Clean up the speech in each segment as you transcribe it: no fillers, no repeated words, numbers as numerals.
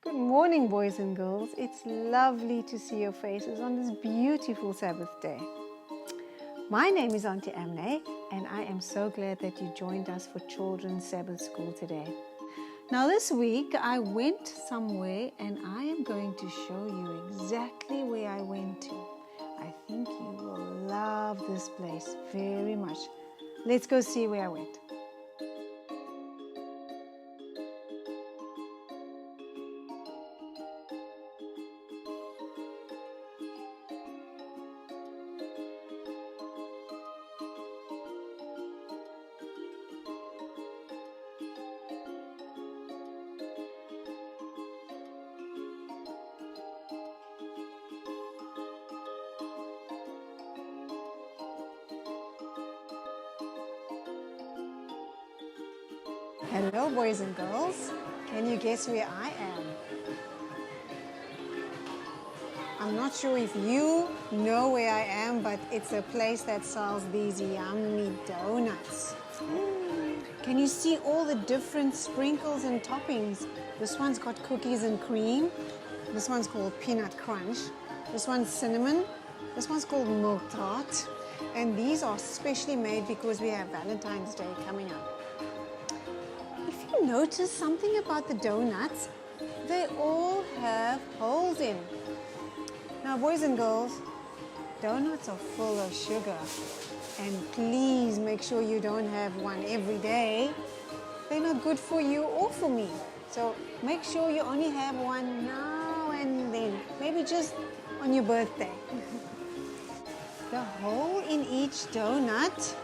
Good morning, boys and girls. It's lovely to see your faces on this beautiful Sabbath day. My name is Auntie Amne, and I am so glad that you joined us for Children's Sabbath School today. Now, this week I went somewhere, and I am going to show you exactly where I went to. I think you will love this place very much. Let's go see where I went. Hello, boys and girls. Can you guess where I am? I'm not sure if you know where I am, but it's a place that sells these yummy donuts. Can you see all the different sprinkles and toppings? This one's got cookies and cream. This one's called peanut crunch. This one's cinnamon. This one's called milk tart. And these are specially made because we have Valentine's Day coming up. If you notice something about the donuts, they all have holes in. Now, boys and girls, donuts are full of sugar. And please make sure you don't have one every day. They're not good for you or for me. So make sure you only have one now and then. Maybe just on your birthday. The hole in each donut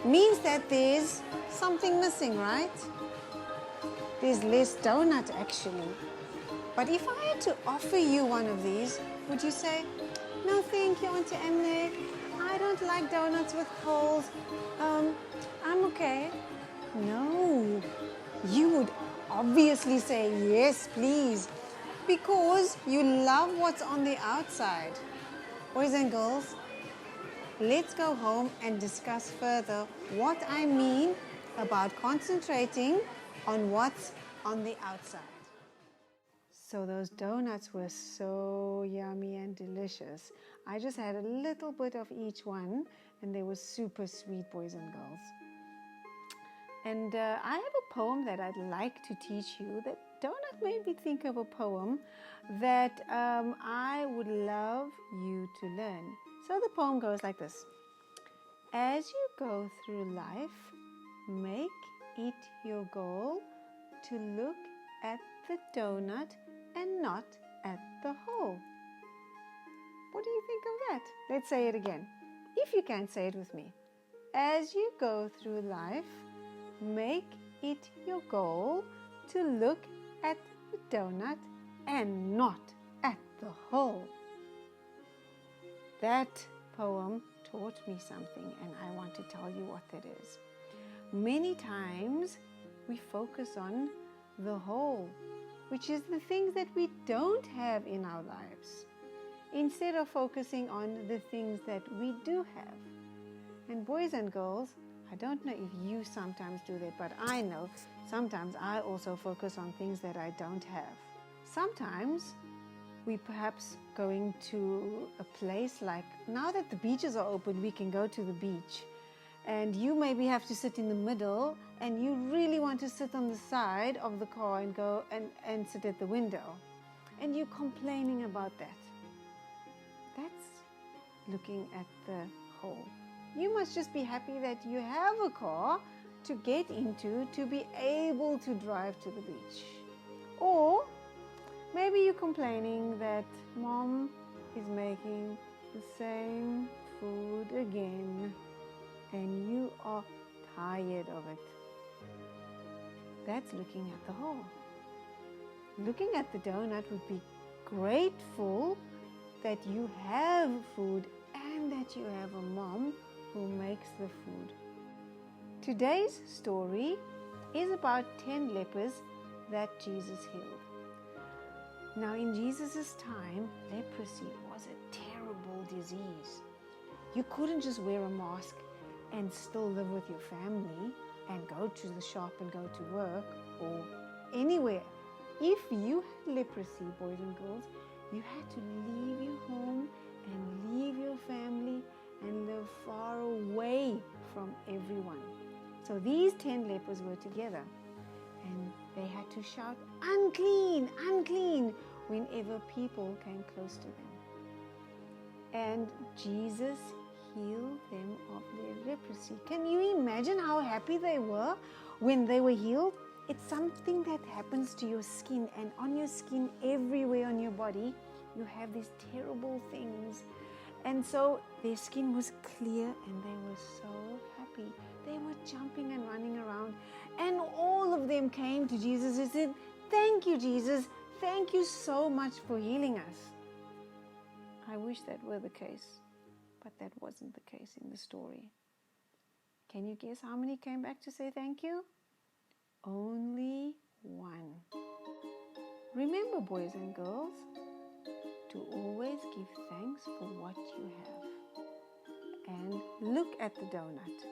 means that there's something missing, right? There's less donut actually. But if I had to offer you one of these, would you say, "No, thank you, Auntie Amne. I don't like donuts with holes. I'm okay." No, you would obviously say, "Yes, please," because you love what's on the outside. Boys and girls, let's go home and discuss further what I mean about concentrating on what's on the outside. So those donuts were so yummy and delicious. I just had a little bit of each one, and they were super sweet, boys and girls. And I have a poem that I'd like to teach you. That donut made me think of a poem that I would love you to learn. So the poem goes like this. As you go through life, make it your goal to look at the donut and not at the hole. What do you think of that? Let's say it again. If you can, say it with me. As you go through life, make it your goal to look at the donut and not at the hole. That poem taught me something, and I want to tell you what that is. Many times we focus on the hole, which is the things that we don't have in our lives, instead of focusing on the things that we do have. And boys and girls, I don't know if you sometimes do that, but I know sometimes I also focus on things that I don't have. Sometimes we perhaps going to a place like, now that the beaches are open, we can go to the beach. And you maybe have to sit in the middle, and you really want to sit on the side of the car and go and sit at the window. And you're complaining about that. That's looking at the hole. You must just be happy that you have a car to get into to be able to drive to the beach. Or maybe you're complaining that mom is making the same food again, and you are tired of it. That's looking at the hole. Looking at the donut would be grateful that you have food and that you have a mom who makes the food. Today's story is about 10 lepers that Jesus healed. Now, in Jesus' time, leprosy was a terrible disease. You couldn't just wear a mask and still live with your family and go to the shop and go to work or anywhere. if you had leprosy, boys and girls, you had to leave your home and leave your family and live far away from everyone. So these 10 lepers were together and they had to shout, "Unclean, unclean," whenever people came close to them. And Jesus healed them of their leprosy. Can you imagine how happy they were when they were healed? It's something that happens to your skin, and on your skin, everywhere on your body, you have these terrible things. And so their skin was clear and they were so happy. They were jumping and running around. And all of them came to Jesus and said, "Thank you, Jesus. Thank you so much for healing us." I wish that were the case, but that wasn't the case in the story. Can you guess how many came back to say thank you? Only one. Remember, boys and girls, to always give thanks for what you have. And look at the donut.